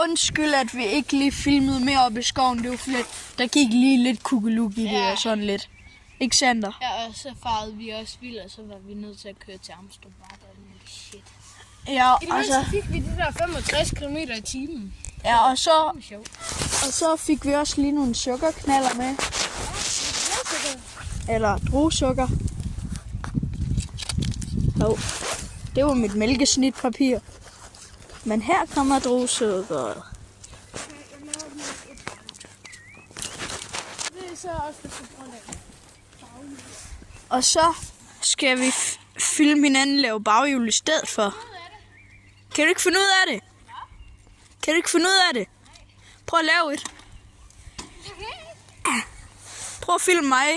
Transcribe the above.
Undskyld, at vi ikke lige filmede mere op i skoven. Det var fordi, der gik lige lidt kugeluk i det og sådan lidt. Ikke Sander? Ja, og så farede vi også vildt, og så var vi nødt til at køre til Amsterdam. Shit. Ja, I det mindste fik vi de der 65 km i timen. Ja, og så fik vi også lige nogle sukkerknaller med. Eller druesukker. Hov, det var mit mælkesnitpapir. Men her kommer druesukkeret. Og så skal vi filme hinanden lave baghjul i stedet for. Kan du ikke finde ud af det? Kan du ikke finde ud af det? Prøv at lave et. Prøv at filme mig.